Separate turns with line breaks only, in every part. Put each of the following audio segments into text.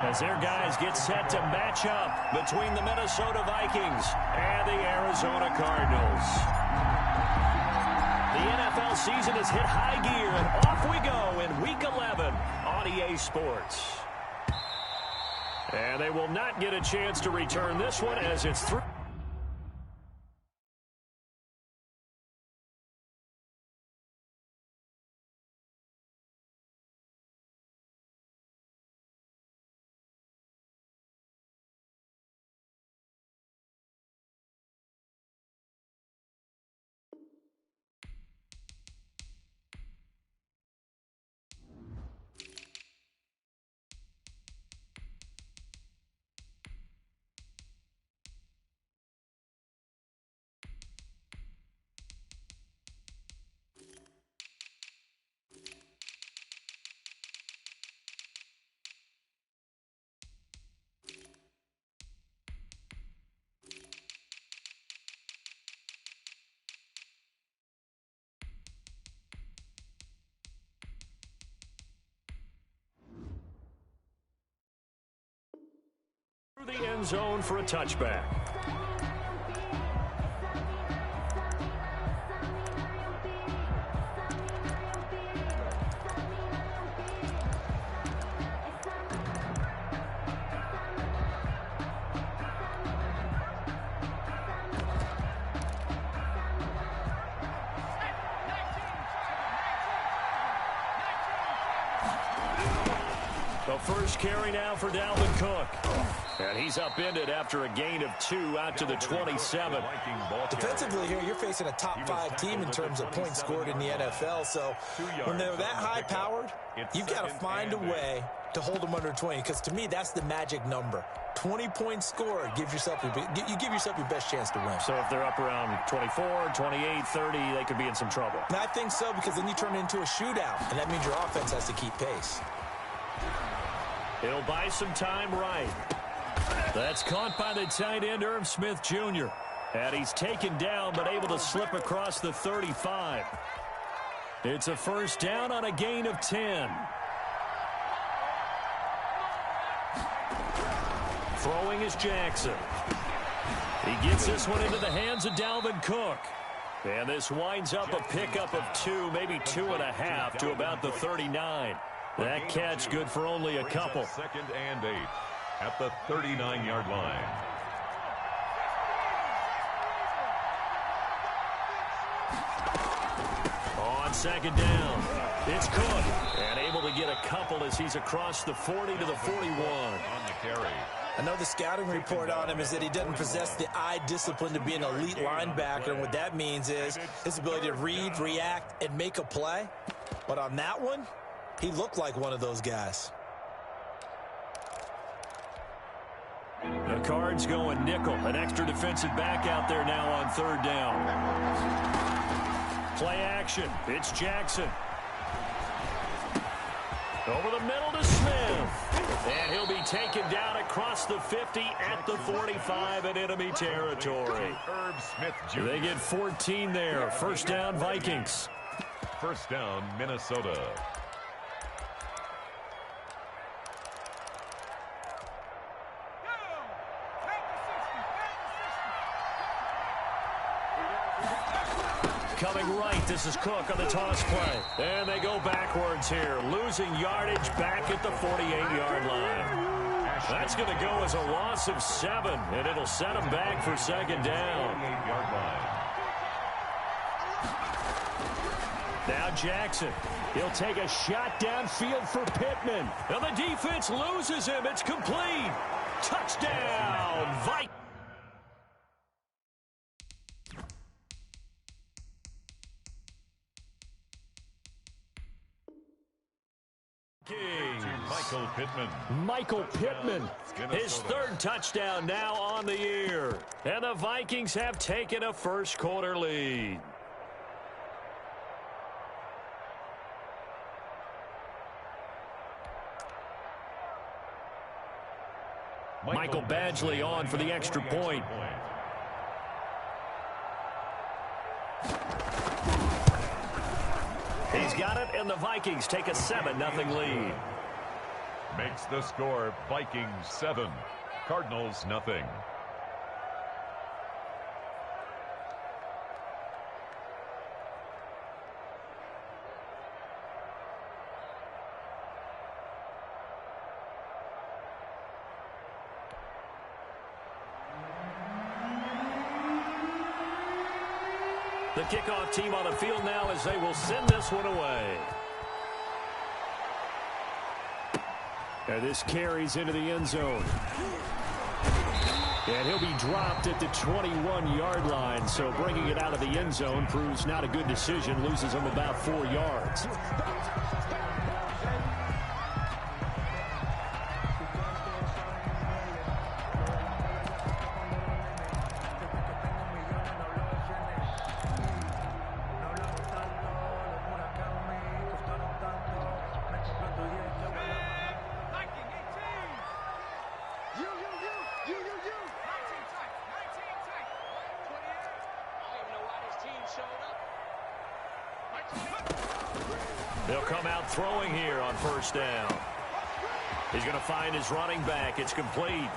As their guys get set to match up between the Minnesota Vikings and the Arizona Cardinals. The NFL season has hit high gear, and off we go in Week 11 on EA Sports. And they will not get a chance to return this one as it's through. The end zone for a touchback. The first carry now for Dalvin Cook. And he's upended after a gain of 2 out to the 27.
Defensively here, you're facing a top 5 team in terms of points scored in the NFL. So when they're that high-powered, you've got to find a way to hold them under 20. Because to me, that's the magic number. 20 points scored, you give yourself your best chance to win.
So if they're up around 24, 28, 30, they could be in some trouble.
And I think so, because then you turn it into a shootout, and that means your offense has to keep pace.
He'll buy some time right. That's caught by the tight end, Irv Smith Jr. And he's taken down, but able to slip across the 35. It's a first down on a gain of 10. Throwing is Jackson. He gets this one into the hands of Dalvin Cook. And this winds up a pickup of 2, maybe 2.5 to about the 39. That catch good for only a couple.
2nd and 8 at the 39-yard line.
On 2nd down, it's Cook. And able to get a couple as he's across the 40 to the 41.
On the carry.
I know the scouting report on him is that he doesn't possess the eye discipline to be an elite linebacker. And what that means is his ability to read, react, and make a play. But on that one, he looked like one of those guys.
The Cards going nickel. An extra defensive back out there now on 3rd down. Play action. It's Jackson. Over the middle to Smith. And he'll be taken down across the 50 at the 45 in enemy territory.
Irv Smith Jr.
They get 14 there. First down, Vikings.
First down, Minnesota.
Coming right, this is Cook on the toss play. And they go backwards here, losing yardage back at the 48-yard line. That's going to go as a loss of 7, and it'll set them back for 2nd down.
48-yard line.
Now Jackson. He'll take a shot downfield for Pittman. And the defense loses him. It's complete. Touchdown, Vikings.
Michael Pittman.
Michael Pittman, his 3rd touchdown now on the year. And the Vikings have taken a first-quarter lead. Michael Badgley on for the extra point. He's got it, and the Vikings take a 7-0 lead.
makes the score Vikings 7, Cardinals nothing.
The kickoff team on the field now as they will send this one away. And this carries into the end zone. And he'll be dropped at the 21-yard line. So bringing it out of the end zone proves not a good decision. Loses him about 4 yards. They'll come out throwing here on first down. He's going to find his running back. It's complete.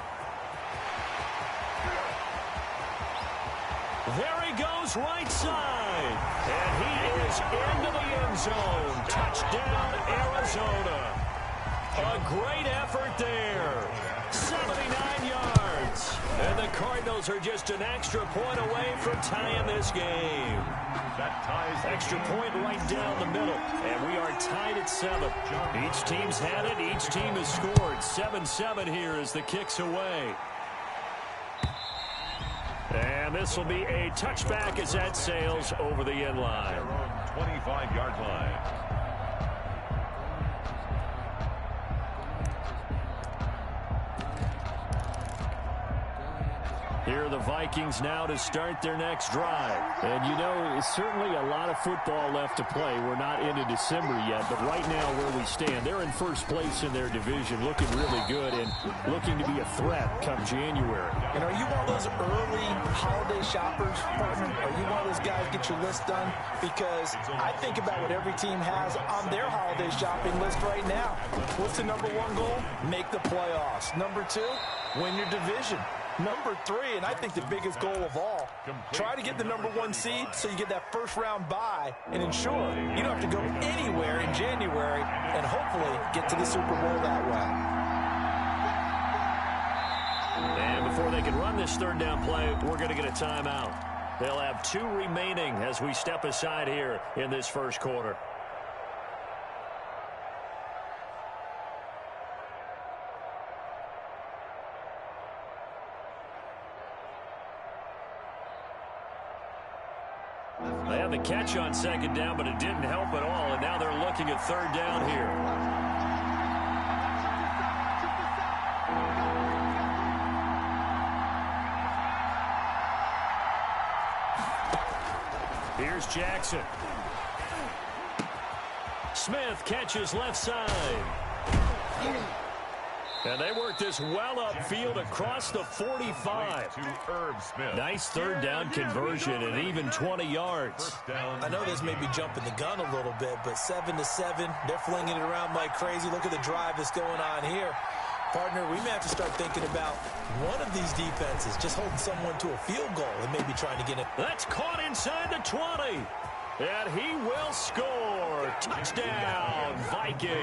There he goes, right side. And he is into the end zone. Touchdown, Arizona. A great effort there. 79 yards. And the Cardinals are just an extra point away from tying this game.
That ties
extra point right down the middle. And we are tied at 7. Each team's had it. Each team has scored. 7-7 here as the kick's away. And this will be a touchback as that sails over the end line.
25-yard line.
Here are the Vikings now to start their next drive. And, you know, it's certainly a lot of football left to play. We're not into December yet, but right now where we stand, they're in first place in their division, looking really good and looking to be a threat come January.
And are you one of those early holiday shoppers, partner? Are you one of those guys get your list done? Because I think about what every team has on their holiday shopping list right now. What's the number 1 goal? Make the playoffs. Number 2, win your division. Number 3, and I think the biggest goal of all, try to get the number 1 seed so you get that first-round bye and ensure you don't have to go anywhere in January and hopefully get to the Super Bowl that way.
And before they can run this third down play, we're going to get a timeout. They'll have 2 remaining as we step aside here in this first quarter. They had the catch on second down, but it didn't help at all, and now they're looking at third down here. Here's Jackson. Smith catches left side. And they work this well upfield across the 45.
To Irv Smith.
Nice third down conversion and even 20 yards.
I know this may be jumping the gun a little bit, but 7-7, they're flinging it around like crazy. Look at the drive that's going on here. Partner, we may have to start thinking about one of these defenses just holding someone to a field goal and maybe trying to get it.
That's caught inside the 20. And he will score. Touchdown, Vikings.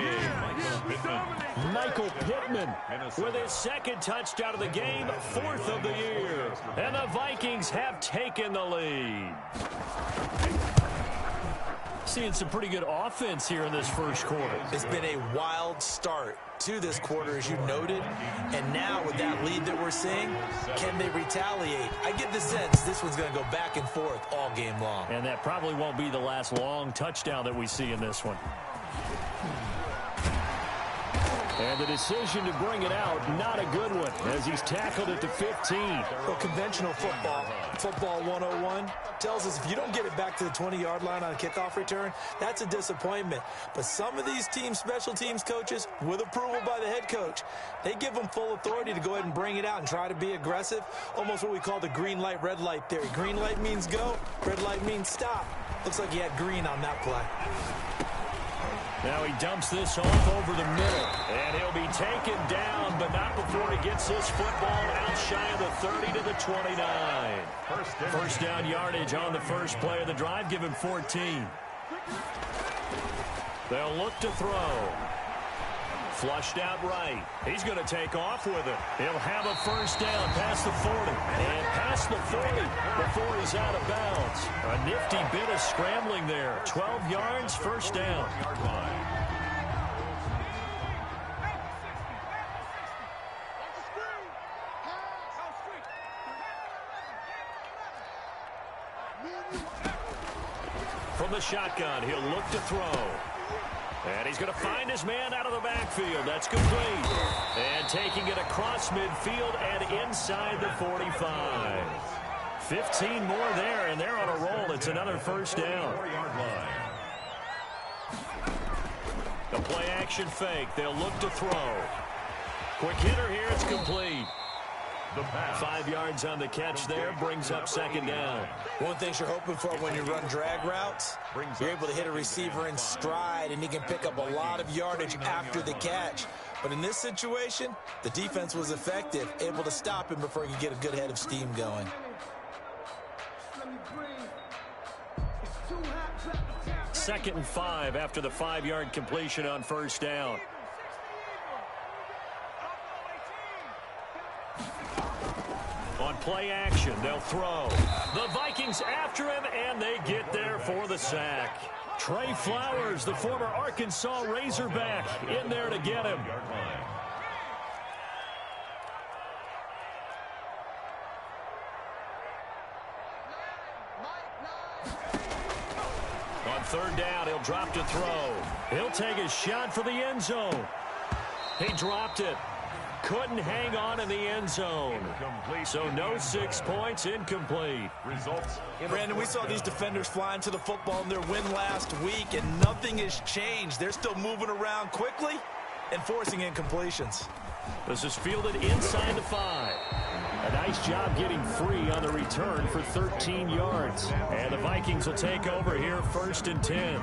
Michael Pittman with his second touchdown of the game, 4th of the year. And the Vikings have taken the lead. Seeing some pretty good offense here in this first quarter.
It's been a wild start to this quarter, as you noted. And now with that lead that we're seeing, can they retaliate? I get the sense this one's going to go back and forth all game long.
And that probably won't be the last long touchdown that we see in this one. And the decision to bring it out, not a good one, as he's tackled at the 15.
Well, conventional football 101, tells us if you don't get it back to the 20-yard line on a kickoff return, that's a disappointment. But some of these teams, special teams coaches, with approval by the head coach, they give them full authority to go ahead and bring it out and try to be aggressive, almost what we call the green light, red light theory. Green light means go, red light means stop. Looks like he had green on that play.
Now he dumps this off over the middle. And he'll be taken down, but not before he gets this football out shy of the 30 to the 29. First down yardage on the first play of the drive. Give him 14. They'll look to throw. Flushed out right. He's going to take off with it. He'll have a first down past the 40. And past the 40 before he's out of bounds. A nifty bit of scrambling there. 12 yards, first down. From the shotgun, he'll look to throw. And he's going to find his man out of the backfield. That's complete. And taking it across midfield and inside the 45. 15 more there, and they're on a roll. It's another first down. The play action fake. They'll look to throw. Quick hitter here. It's complete. 5 yards on the catch there, brings up second down.
One thing you're hoping for when you run drag routes, you're able to hit a receiver in stride, and he can pick up a lot of yardage after the catch. But in this situation, the defense was effective, able to stop him before he could get a good head of steam going.
Second and 5 after the 5-yard completion on first down. On play action, they'll throw. The Vikings after him, and they get there for the sack. Trey Flowers, the former Arkansas Razorback, in there to get him. On third down, he'll drop to throw. He'll take a shot for the end zone. He dropped it. Couldn't hang on in the end zone. So no 6 points, incomplete.
Results.
Brandon, we saw these defenders flying to the football in their win last week, and nothing has changed. They're still moving around quickly and forcing incompletions.
This is fielded inside the 5. A nice job getting free on the return for 13 yards. And the Vikings will take over here first and 10.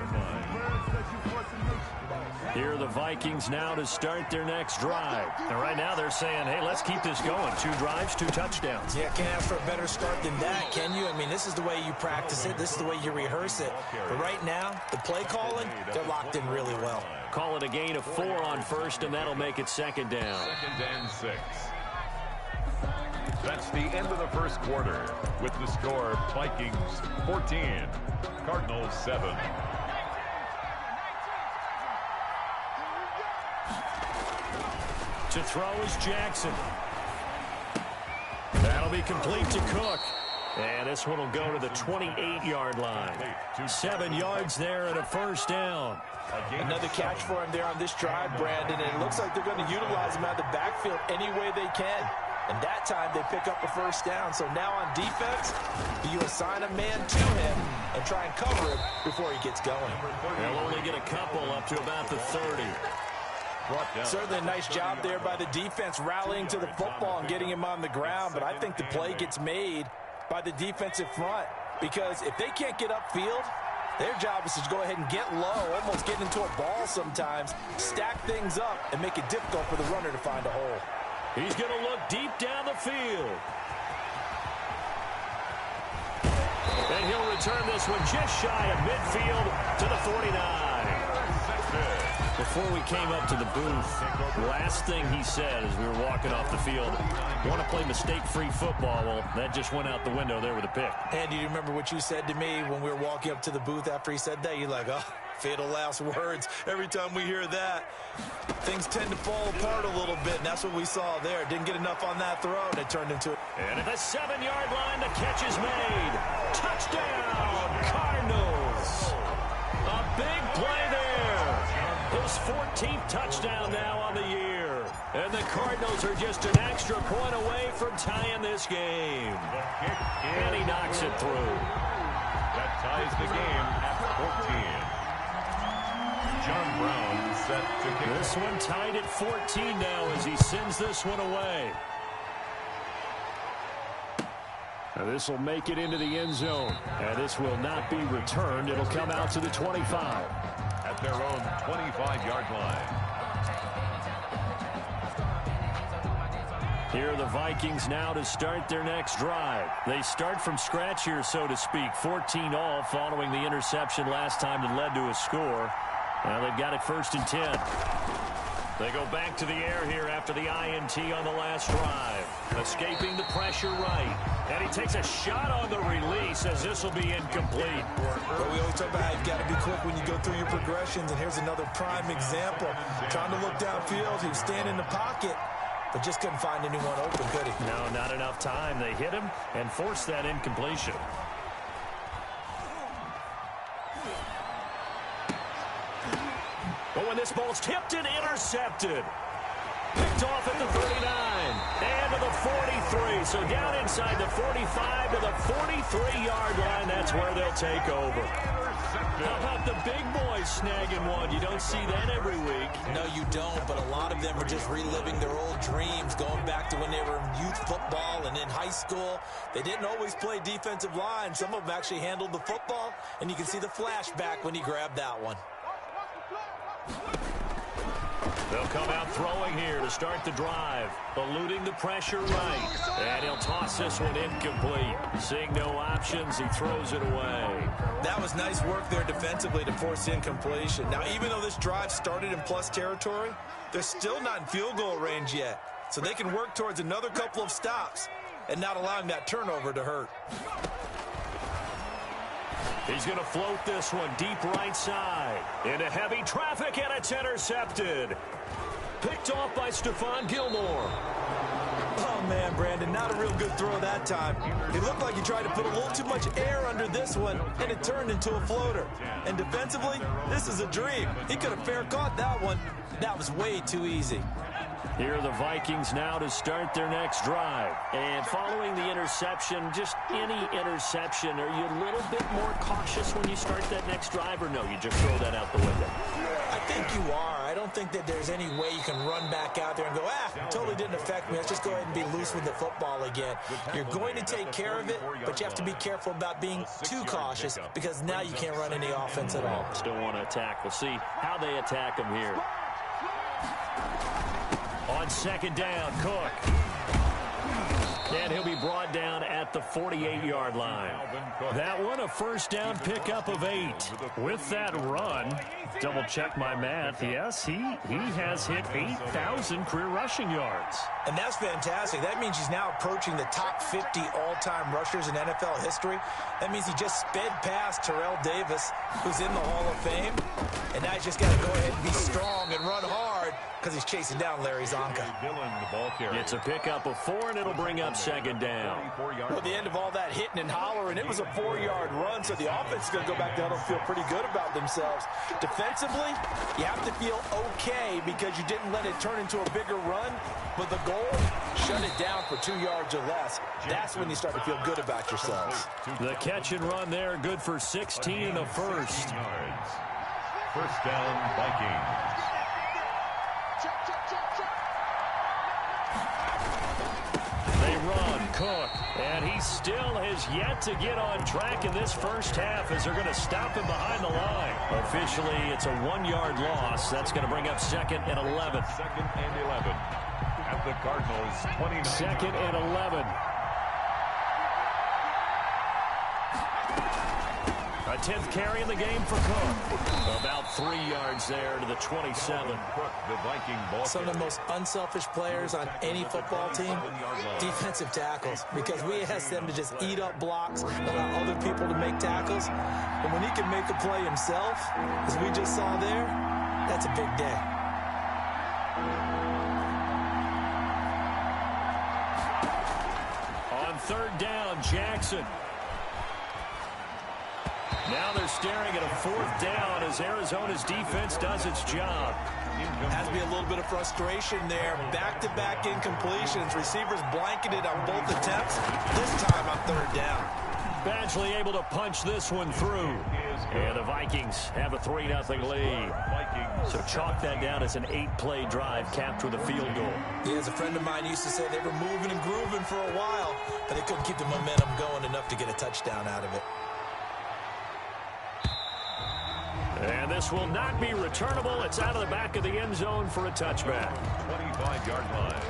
Here are the Vikings now to start their next drive. And right now they're saying, hey, let's keep this going. 2 drives, 2 touchdowns.
Yeah, can't ask for a better start than that, can you? I mean, this is the way you practice it. This is the way you rehearse it. But right now, the play calling, they're locked in really well.
Call it a gain of 4 on first, and that'll make it second down.
2nd and 6. That's the end of the first quarter with the score Vikings 14, Cardinals 7.
To throw is Jackson. That'll be complete to Cook. And this one will go to the 28-yard line. 7 yards there and a first down.
Another catch for him there on this drive, Brandon. And it looks like they're going to utilize him out of the backfield any way they can. And that time they pick up a first down. So now on defense, you assign a man to him and try and cover him before he gets going.
They'll only get a couple up to about the 30.
Certainly a nice job there by the defense rallying to the football and getting him on the ground. But I think the play gets made by the defensive front, because if they can't get upfield, their job is to go ahead and get low, almost get into a ball sometimes, stack things up, and make it difficult for the runner to find a hole.
He's going to look deep down the field. And he'll return this one just shy of midfield to the 49. Before we came up to the booth, the last thing he said as we were walking off the field, want to play mistake-free football. Well, that just went out the window there with a pick.
And do you remember what you said to me when we were walking up to the booth after he said that? You're like, oh, fatal last words. Every time we hear that, things tend to fall apart a little bit, and that's what we saw there. Didn't get enough on that throw, and it turned into it.
And at the 7-yard line, the catch is made. Touchdown, Cardinals. A big play there. His 14th touchdown now on the year. And the Cardinals are just an extra point away from tying this game. And he knocks it through.
That ties the game at 14. John Brown set to kick.
This one tied at 14 now as he sends this one away. Now this will make it into the end zone. And this will not be returned. It'll come out to the 25.
At at their own 25-yard line.
Here are the Vikings now to start their next drive. They start from scratch here, so to speak. 14 all following the interception last time that led to a score. Now they've got it 1st and 10. They go back to the air here after the INT on the last drive. Escaping the pressure right. And he takes a shot on the release as this will be incomplete.
But we always talk about how you've got to be quick when you go through your progressions. And here's another prime example. Trying to look downfield. He was standing in the pocket, but just couldn't find anyone open, could he?
No, not enough time. They hit him and forced that incompletion. But when this ball's tipped and intercepted. Picked off at the 39 and to the 43. So down inside the 45 to the 43-yard line. That's where they'll take over. How about the big boys snagging one? You don't see that every week.
No, you don't, but a lot of them are just reliving their old dreams, going back to when they were in youth football and in high school. They didn't always play defensive line. Some of them actually handled the football, and you can see the flashback when he grabbed that one.
They'll come out throwing here to start the drive. Eluding the pressure right. And he'll toss this one incomplete. Seeing no options, he throws it away.
That was nice work there defensively to force the incompletion. Now, even though this drive started in plus territory, they're still not in field goal range yet. So they can work towards another couple of stops and not allowing that turnover to hurt.
He's going to float this one deep right side. Into heavy traffic, and it's intercepted. Picked off by Stephon Gilmore.
Oh, man, Brandon, not a real good throw that time. It looked like he tried to put a little too much air under this one, and it turned into a floater. And defensively, this is a dream. He could have fair caught that one. That was way too easy.
Here are the Vikings now to start their next drive. And following the interception, just any interception, are you a little bit more cautious when you start that next drive, or no, you just throw that out the window?
I think you are. I don't think that there's any way you can run back out there and go, totally didn't affect me. Let's just go ahead and be loose with the football again. You're going to take care of it, but you have to be careful about being too cautious because now you can't run any offense at all.
Still want to attack. We'll see how they attack him here. On 2nd down, Cook. And he'll be brought down at the 48-yard line. That one, a 1st down pickup of 8. With that run, double check my math. Yes, he has hit 8,000 career rushing yards.
And that's fantastic. That means he's now approaching the top 50 all-time rushers in NFL history. That means he just sped past Terrell Davis, who's in the Hall of Fame. And now he's just got to go ahead and be strong and run hard because he's chasing down Larry Zonka.
It's a pickup of 4, and it'll bring up 2nd down.
Well, at the end of all that hitting and hollering, it was a 4-yard run, so the offense is going to go back down and feel pretty good about themselves. Defensively, you have to feel okay because you didn't let it turn into a bigger run, but the goal, shut it down for 2 yards or less. That's when you start to feel good about yourselves.
The catch and run there, good for 16 in the 1st.
1st down, Vikings.
They run, Cook, and he still has yet to get on track in this first half as they're going to stop him behind the line. Officially, it's a 1-yard loss. That's going to bring up 2nd and 11.
2nd and 11 at the Cardinals' 29.
2nd and 11. A 10th carry in the game for Cook. About 3 yards there to the 27.
Some of the most unselfish players on any football team, defensive tackles, because we ask them to just eat up blocks, allow other people to make tackles. But when he can make a play himself, as we just saw there, that's a big day.
On 3rd down, Jackson. Now they're staring at a 4th down as Arizona's defense does its job.
Has to be a little bit of frustration there. Back-to-back incompletions. Receivers blanketed on both attempts. This time on 3rd down.
Badgley able to punch this one through. And the Vikings have a 3-0 lead. So chalk that down as an 8-play drive capped with a field goal.
Yeah, as a friend of mine used to say, they were moving and grooving for a while, but they couldn't keep the momentum going enough to get a touchdown out of it.
And this will not be returnable. It's out of the back of the end zone for a touchback.
25-yard line.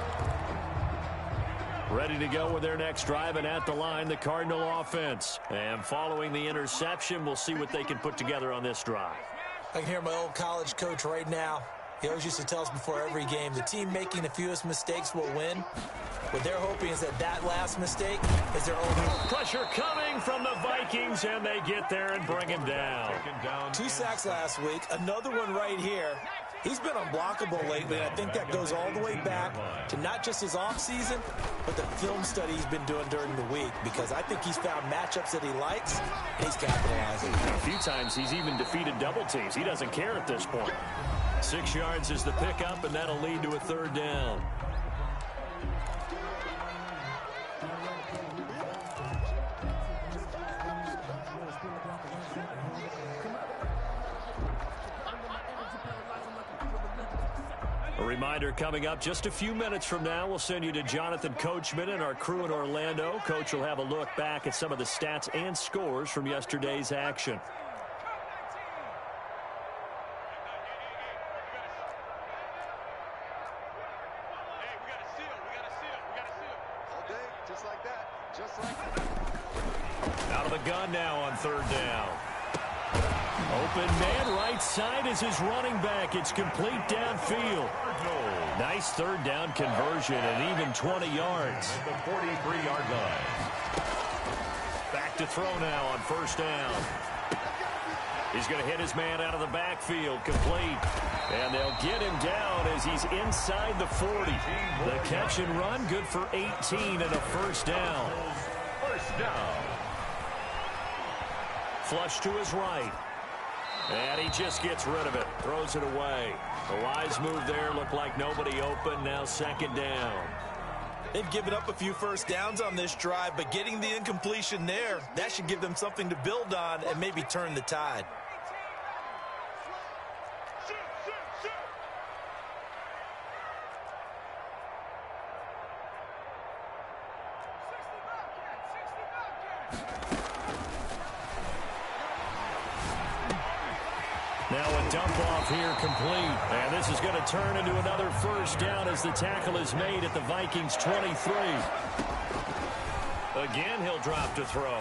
Ready to go with their next drive, and at the line, the Cardinal offense. And following the interception, we'll see what they can put together on this drive.
I can hear my old college coach right now. He always used to tell us before every game, the team making the fewest mistakes will win. What they're hoping is that last mistake is their only.
Pressure coming from the Vikings, and they get there and bring him down.
2 sacks last week, another one right here. He's been unblockable lately, and I think that goes all the way back to not just his offseason, but the film study he's been doing during the week, because I think he's found matchups that he likes, and he's capitalizing.
A few times he's even defeated double teams. He doesn't care at this point. 6 yards is the pickup, and that'll lead to a third down. A reminder coming up just a few minutes from now, we'll send you to Jonathan Coachman and our crew in Orlando. Coach will have a look back at some of the stats and scores from yesterday's action. Out of the gun now on third down. Open man right side is his running back. It's complete downfield. Nice third down conversion and even 20 yards.
The 43-yard line.
Back to throw now on first down. He's going to hit his man out of the backfield, complete. And they'll get him down as he's inside the 40. The catch and run, good for 18 and a first down.
First down.
Flush to his right. And he just gets rid of it. Throws it away. The wise move there. Looked like nobody open. Now second down.
They've given up a few first downs on this drive, but getting the incompletion there, that should give them something to build on and maybe turn the tide.
Now a dump off here complete. And this is going to turn into another first down as the tackle is made at the Vikings 23. Again, he'll drop to throw.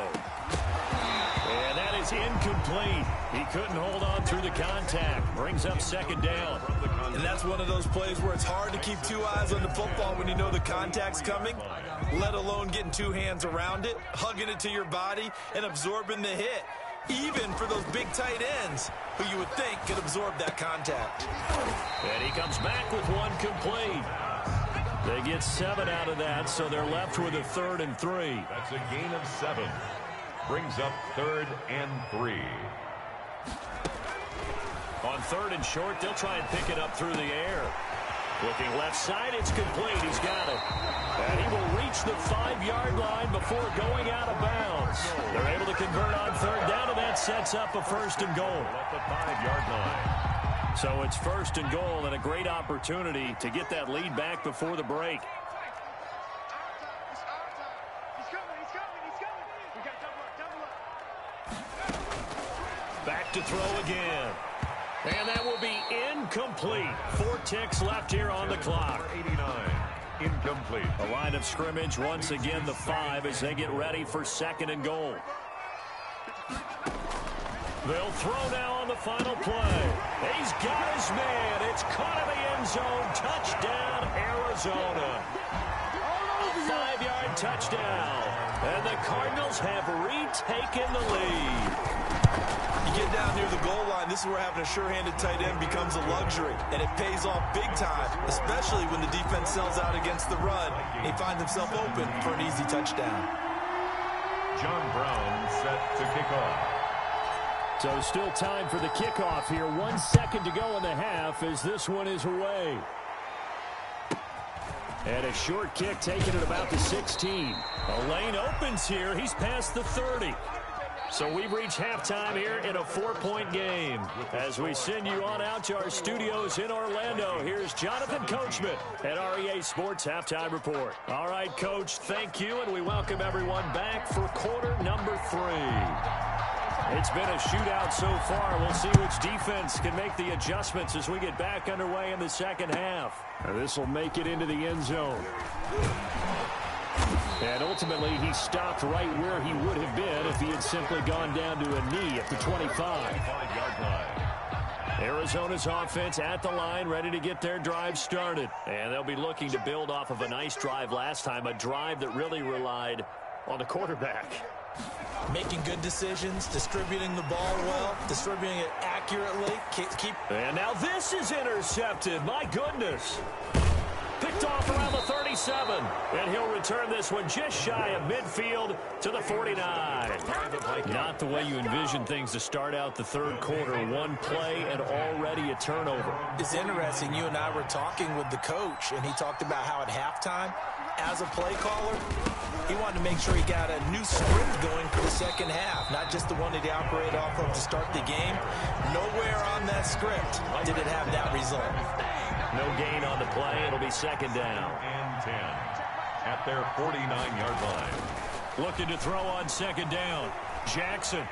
And that is incomplete. He couldn't hold on through the contact. Brings up second down.
And that's one of those plays where it's hard to keep 2 eyes on the football when you know the contact's coming, let alone getting 2 hands around it, hugging it to your body, and absorbing the hit. Even for those big tight ends who you would think could absorb that contact.
And he comes back with one complete. They get 7 out of that, so they're left with a 3rd and 3.
That's a gain of 7. Brings up 3rd and 3.
On 3rd and short, they'll try and pick it up through the air. Looking left side, it's complete. He's got it. And he will reach the 5-yard line before going out of bounds. They're able to convert on 3rd down, and that sets up a 1st and goal.
At the 5-yard line.
So it's 1st and goal and a great opportunity to get that lead back before the break. Back to throw again. And that will be incomplete. 4 ticks left here on the clock.
89. Incomplete.
A line of scrimmage once again the 5 as they get ready for 2nd and goal. They'll throw now on the final play. He's got his man. It's caught in the end zone. Touchdown, Arizona. A 5-yard touchdown. And the Cardinals have retaken the lead.
You get down near the goal line, this is where having a sure-handed tight end becomes a luxury, and it pays off big time, especially when the defense sells out against the run. He finds himself open for an easy touchdown.
John Brown set to kick off.
So still time for the kickoff here. 1 second to go in the half as this one is away. And a short kick taken at about the 16. A lane opens here. He's past the 30. So we've reached halftime here in a 4-point game. As we send you on out to our studios in Orlando, here's Jonathan Coachman at REA Sports Halftime Report. All right, Coach, thank you, and we welcome everyone back for quarter number 3. It's been a shootout so far. We'll see which defense can make the adjustments as we get back underway in the second half. This will make it into the end zone. And ultimately, he stopped right where he would have been if he had simply gone down to a knee at the 25. Arizona's offense at the line, ready to get their drive started. And they'll be looking to build off of a nice drive last time, a drive that really relied on the quarterback.
Making good decisions, distributing the ball well, distributing it accurately.
And now this is intercepted. My goodness. Picked off around the 37. And he'll return this one just shy of midfield to the 49. Not the way you envision things to start out the third quarter. One play and already a turnover.
It's interesting. You and I were talking with the coach, and he talked about how at halftime, as a play caller, he wanted to make sure he got a new script going for the second half, not just the one that he operated off of to start the game. Nowhere on that script did it have that result.
No gain on the play. It'll be second down.
And 10 at their 49-yard line.
Looking to throw on second down. Jackson.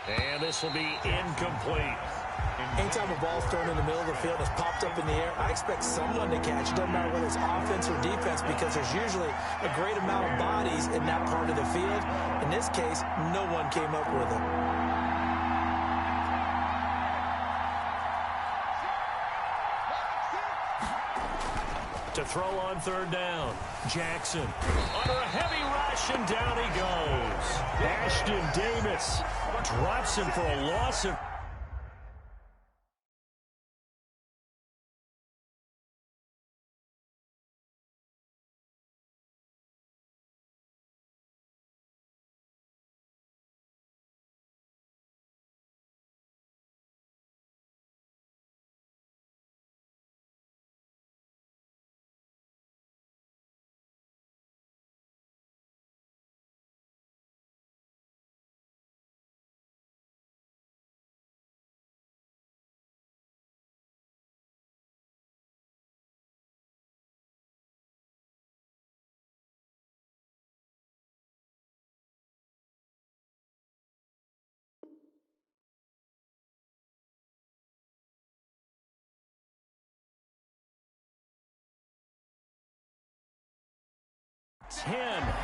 And this will be incomplete.
Anytime a ball's thrown in the middle of the field and it's popped up in the air, I expect someone to catch it. Doesn't matter whether it's offense or defense, because there's usually a great amount of bodies in that part of the field. In this case, no one came up with it.
To throw on third down. Jackson under a heavy rush, and down he goes. Ashton Davis drops him for a loss of...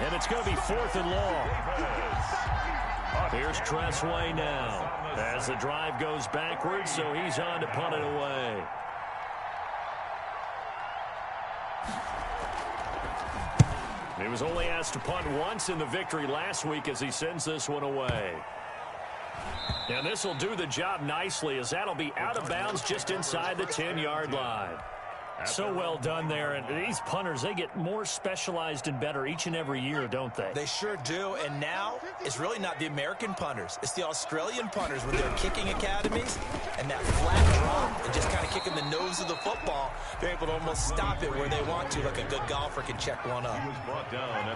And it's going to be 4th and long. Here's Tressway now as the drive goes backwards, so he's on to punt it away. He was only asked to punt once in the victory last week as he sends this one away. And this will do the job nicely, as that'll be out of bounds just inside the 10-yard line. So well done there. And these punters, they get more specialized and better each and every year, don't they?
They sure do. And now it's really not the American punters. It's the Australian punters with their kicking academies and that flat drop and just kind of kicking the nose of the football. They're able to almost stop it where they want to, like a good golfer can check one up.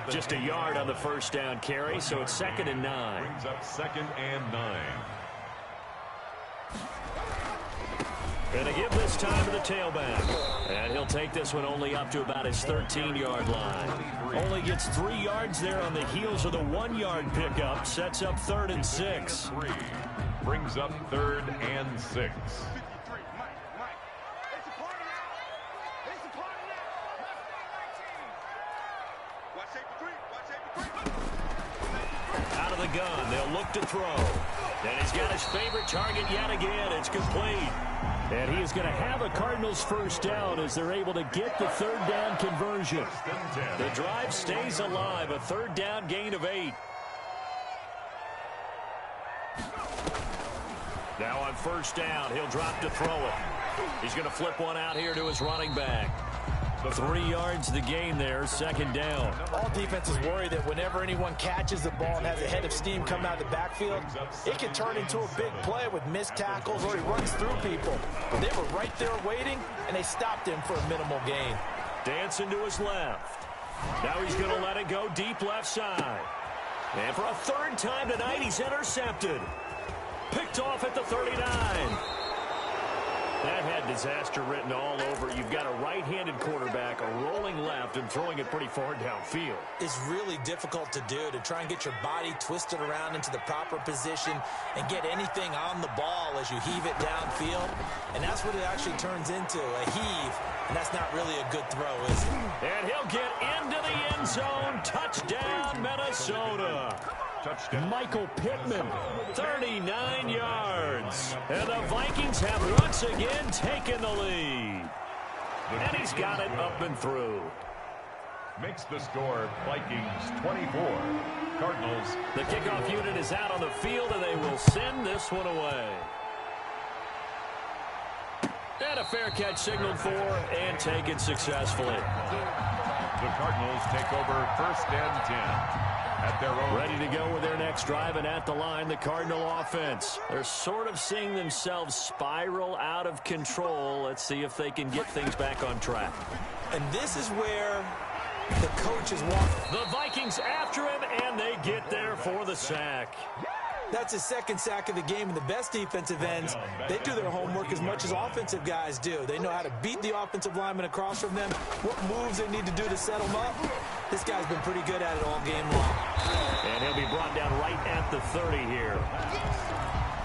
Just a yard on the first down carry, so it's 2nd and 9.
Brings up 2nd and 9.
Gonna give this time to the tailback. And he'll take this one only up to about his 13-yard line. Only gets 3 yards there on the heels of the 1-yard pickup. Sets up 3rd and 6.
Brings up 3rd and 6.
Out of the gun, they'll look to throw. And he's got his favorite target yet again. It's complete. And he is going to have a Cardinals first down as they're able to get the 3rd down conversion. The drive stays alive, a 3rd down gain of 8. Now on first down, he'll drop to throw it. He's going to flip one out here to his running back. 3 yards the gain there, 2nd down.
All defenses worry that whenever anyone catches the ball and has a head of steam come out of the backfield, it can turn into a big play with missed tackles or he runs through people. But they were right there waiting, and they stopped him for a minimal gain.
Dancing to his left. Now he's going to let it go deep left side. And for a 3rd time tonight, he's intercepted. Picked off at the 39. That had disaster written all over. You've got a right-handed quarterback, a rolling left, and throwing it pretty far downfield.
It's really difficult to do, to try and get your body twisted around into the proper position and get anything on the ball as you heave it downfield. And that's what it actually turns into, a heave. And that's not really a good throw, is it?
And he'll get into the end zone. Touchdown, Minnesota. Touchdown. Michael Pittman, 39 yards. And the Vikings have once again taken the lead. And he's got it up and through.
Makes the score Vikings 24. Cardinals.
The kickoff unit is out on the field, and they will send this one away. And a fair catch signaled for and taken successfully.
The Cardinals take over 1st and 10. At their own.
Ready to go with their next drive, and at the line, the Cardinal offense. They're sort of seeing themselves spiral out of control. Let's see if they can get things back on track.
And this is where the coach is walking.
The Vikings after him, and they get there for the sack.
That's his second sack of the game, and the best defensive ends, they do their homework as much as offensive guys do. They know how to beat the offensive lineman across from them, what moves they need to do to set them up. This guy's been pretty good at it all game long.
And he'll be brought down right at the 30 here.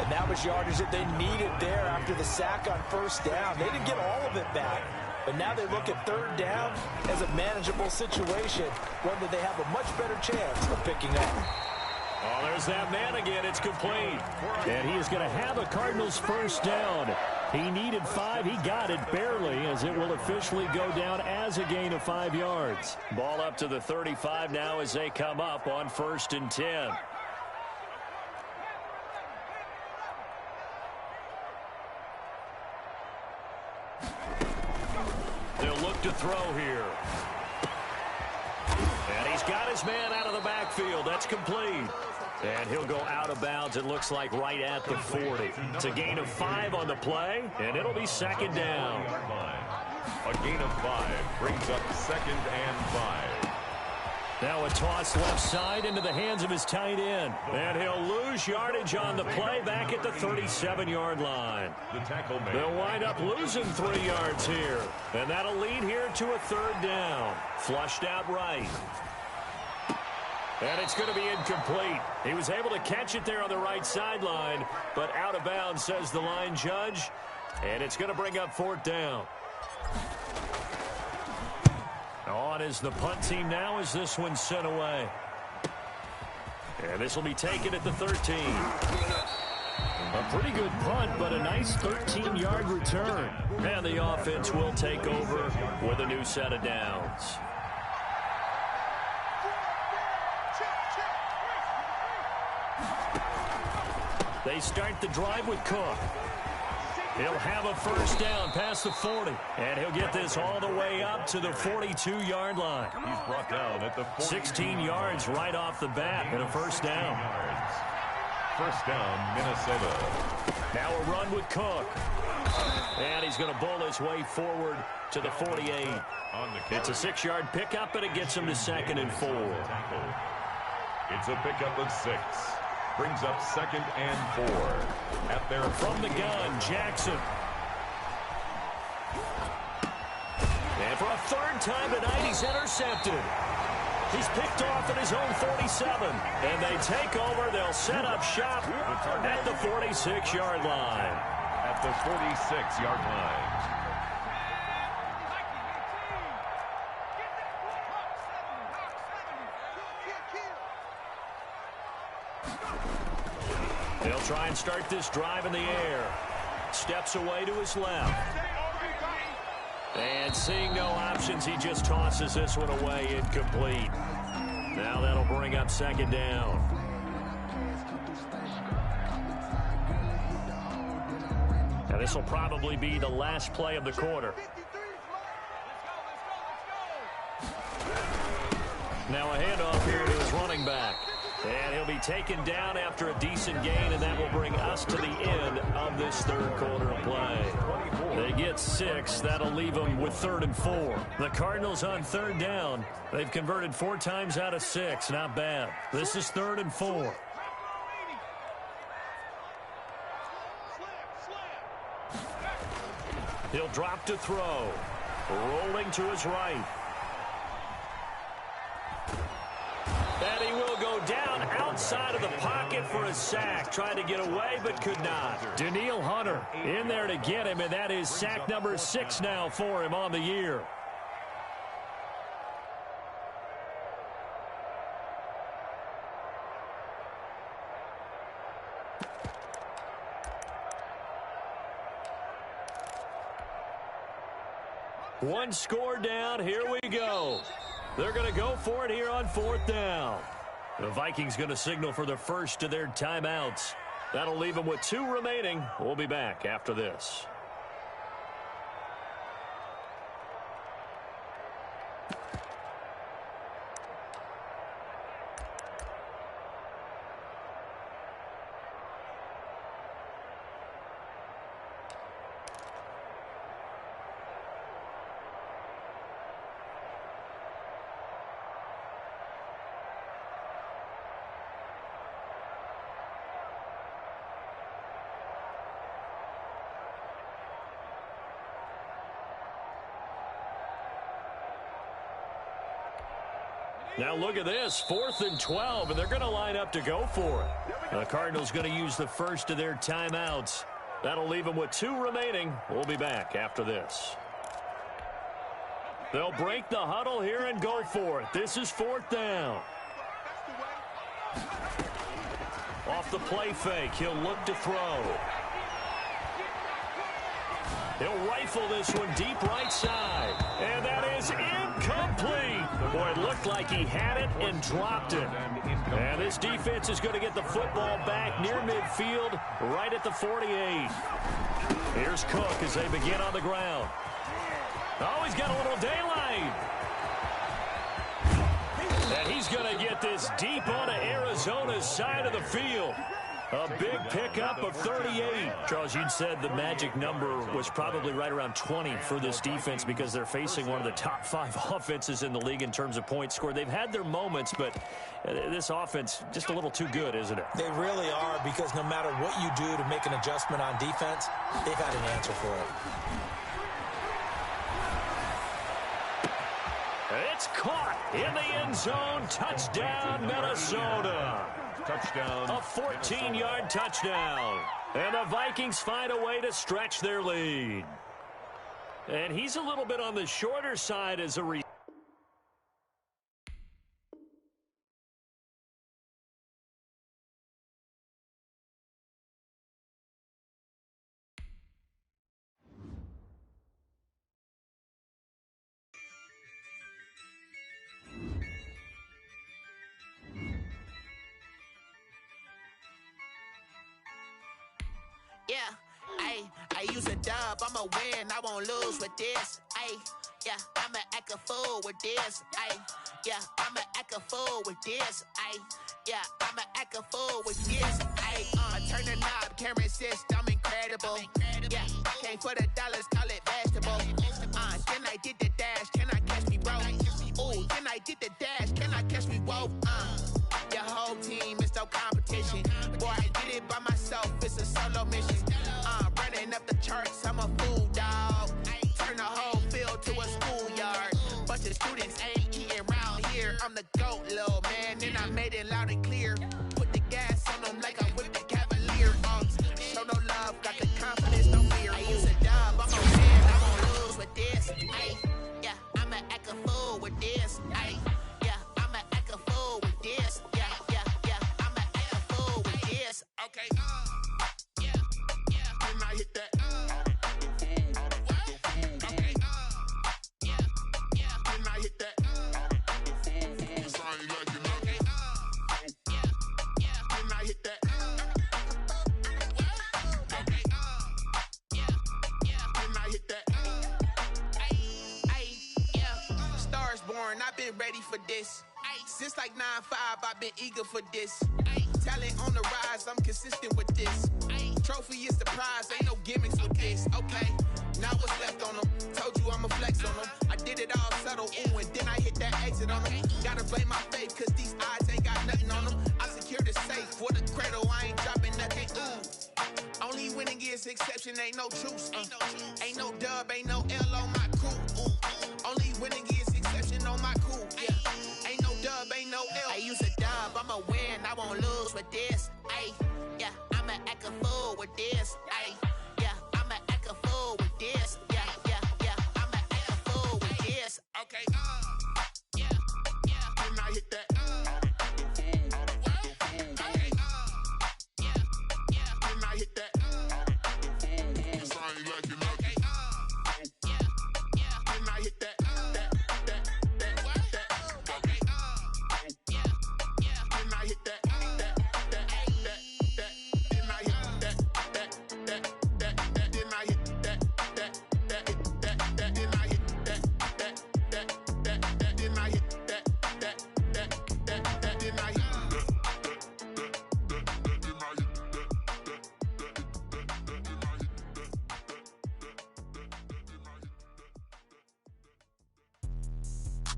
And that was yardage that they needed there after the sack on 1st down. They didn't get all of it back, but now they look at 3rd down as a manageable situation, one that they have a much better chance of picking up.
Oh, there's that man again. It's complete. And he is going to have a Cardinals 1st down. He needed 5. He got it barely, as it will officially go down as a gain of 5 yards. Ball up to the 35 now as they come up on 1st and 10. They'll look to throw here. And he's got his man out of the backfield. That's complete. And he'll go out of bounds, it looks like, right at the 40. It's a gain of 5 on the play, and it'll be 2nd down.
A gain of 5 brings up 2nd and 5.
Now a toss left side into the hands of his tight end. And he'll lose yardage on the play back at the 37-yard line.
The tackle man.
They'll wind up losing 3 yards here. And that'll lead here to a 3rd down. Flushed out right. And it's going to be incomplete. He was able to catch it there on the right sideline, but out of bounds, says the line judge. And it's going to bring up 4th down. On is the punt team now as this one's sent away. And this will be taken at the 13. A pretty good punt, but a nice 13-yard return. And the offense will take over with a new set of downs. They start the drive with Cook. He'll have a 1st down past the 40. And he'll get this all the way up to the 42-yard line.
He's brought down at the
16 yards right off the bat and a 1st down.
1st down, Minnesota.
Now a run with Cook. And he's going to bowl his way forward to the 48. It's a 6-yard pickup, and it gets him to 2nd and 4.
It's a pickup of 6. Brings up 2nd and 4. At their
from the gun, Jackson. And for a 3rd time tonight, he's intercepted. He's picked off at his own 47. And they take over. They'll set up shop at the 46-yard line.
At the 46-yard line.
They'll try and start this drive in the air. Steps away to his left. And seeing no options, he just tosses this one away incomplete. Now that'll bring up 2nd down. Now this will probably be the last play of the quarter. Now a handoff here to his running back. And he'll be taken down after a decent gain, and that will bring us to the end of this 3rd quarter of play. They get 6. That'll leave them with 3rd and 4. The Cardinals on 3rd down. They've converted 4 times out of 6. Not bad. This is 3rd and 4. He'll drop to throw. Rolling to his right. And he will go down outside of the pocket for a sack. Tried to get away, but could not. Danielle Hunter in there to get him, and that is sack number 6 now for him on the year. One score down. Here we go. They're going to go for it here on 4th down. The Vikings going to signal for the first of their timeouts. That'll leave them with 2 remaining. We'll be back after this. Now look at this, 4th and 12, and they're going to line up to go for it. The Cardinals going to use the first of their timeouts. That'll leave them with 2 remaining. We'll be back after this. They'll break the huddle here and go for it. This is 4th down. Off the play fake, he'll look to throw. He'll rifle this one deep right side. And that is incomplete. Boy, it looked like he had it and dropped it. And this defense is going to get the football back near midfield, right at the 48. Here's Cook as they begin on the ground. Oh, he's got a little daylight. And he's going to get this deep onto Arizona's side of the field. A big pickup of 38. Charles, you'd said the magic number was probably right around 20 for this defense because they're facing one of the top 5 offenses in the league in terms of points scored. They've had their moments, but this offense just a little too good, isn't it? They really are, because no matter what you do to make an adjustment on defense, they've had an answer for it. It's caught in the end zone. Touchdown, Minnesota. Touchdown. A 14-yard touchdown. And the Vikings find a way to stretch their lead. And he's a little bit on the shorter side as a result.
I use a dub, I'ma win, I won't lose with this. I'ma act a fool with this. I'ma act a fool with this. I'ma act a fool with this. Turn the knob, can't resist, I'm incredible. Came for the dollars, call it vegetable. Then I did the dash, can I catch me, bro? Ooh, then I did the dash, can I catch me, whoa? Your whole team is no competition. Boy, I did it by myself, it's a solo mission. Running up the charts, I'm a fool, dog. Turn the whole field to a schoolyard. Bunch of students ain't eating round here. I'm the GOAT, little man, and I made it loud and clear. Put the gas on them like I whipped the Cavalier. Show no love, got the confidence, no fear. I use a dub, I'm a win, I won't lose with this. I'ma act a fool with this. I'ma act a fool with this. I'ma act a fool with this. Okay. Can I hit that? Okay. Can I hit that? Can I hit that? Okay. Can I hit that? Stars born, I've been ready for this. Since like 9-5, I've been eager for this. Talent on the rise, I'm consistent with this. Trophy is the prize, ain't no gimmicks with this. Okay, now what's left on them? Told you I'ma flex on them. I did it all subtle, ooh, and then I hit that exit on them. Gotta blame my faith, cause these odds ain't got nothing on them. I secured the safe for the cradle, I ain't dropping nothing, ooh. Only winning is exception, ain't no truce. Ain't no dub, ain't no L on my crew. Only winning is exception on my crew. Yeah. Ain't no dub, ain't no L. I use a dub, I'ma win, I won't lose with this. Ay, yeah, I'ma act a fool with this. Ay, yeah, I'ma act a fool with this. Yeah, yeah, yeah, I'ma act a fool with this. Okay, yeah, yeah. When I hit that, okay, yeah, yeah. When I hit that, okay, yeah, yeah. When I hit that, okay, yeah, yeah. When I hit that, then I hit that, then I hit that, then I hit that, then I hit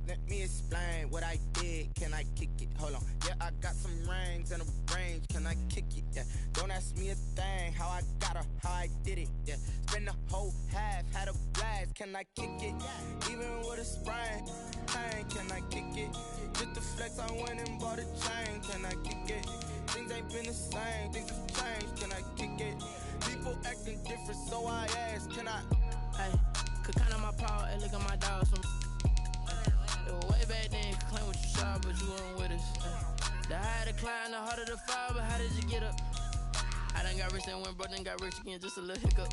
Let me explain what I did. Can I kick it? Hold on. Yeah, I got some rings and a range. Can I kick it? Yeah. Don't ask me a thing. How I got her, how I did it. Yeah. Spend the whole half, had a blast. Can I kick it? Even with a sprain. Hey, can I kick it? Just the flex, I went and bought a chain. Can I kick it? Things ain't been the same. Things have changed. Can I kick it? People acting different, so I ask. Can I?
Hey, could count on my power and look at my dogs. Way back then, you could claim what you saw, but you weren't with us. The higher the climb, the harder the fall, but how did you get up? I done got rich and went broke, then got rich again, just a little hiccup.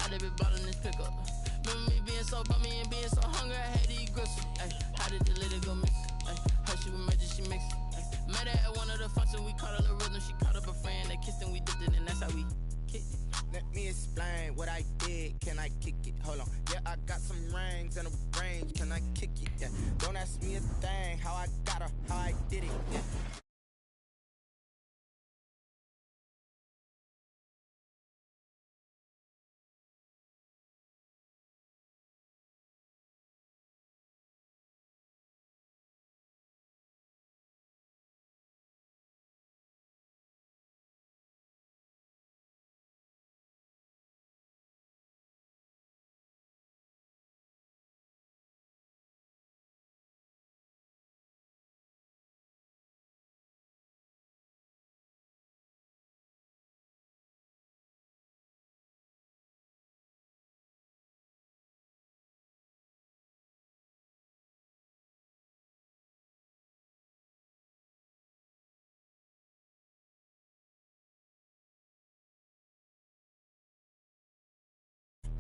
I done been ballin' this pickup. Remember me being so bummy and being so hungry, I had to eat gristle. Ay, how did you let it go miss? Ay, how she was magic, she mixed. Met her at one of the functions, we caught a little rhythm, she caught up a friend, they kissed and we dipped it, and that's how we kicked it.
Let me explain what I did. Can I kick it? Hold on. Yeah, I got some rings and a range. Can I kick it? Yeah. Don't ask me a thing. How I got her, how I did it. Yeah.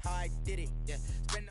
How I did it, yeah. Spend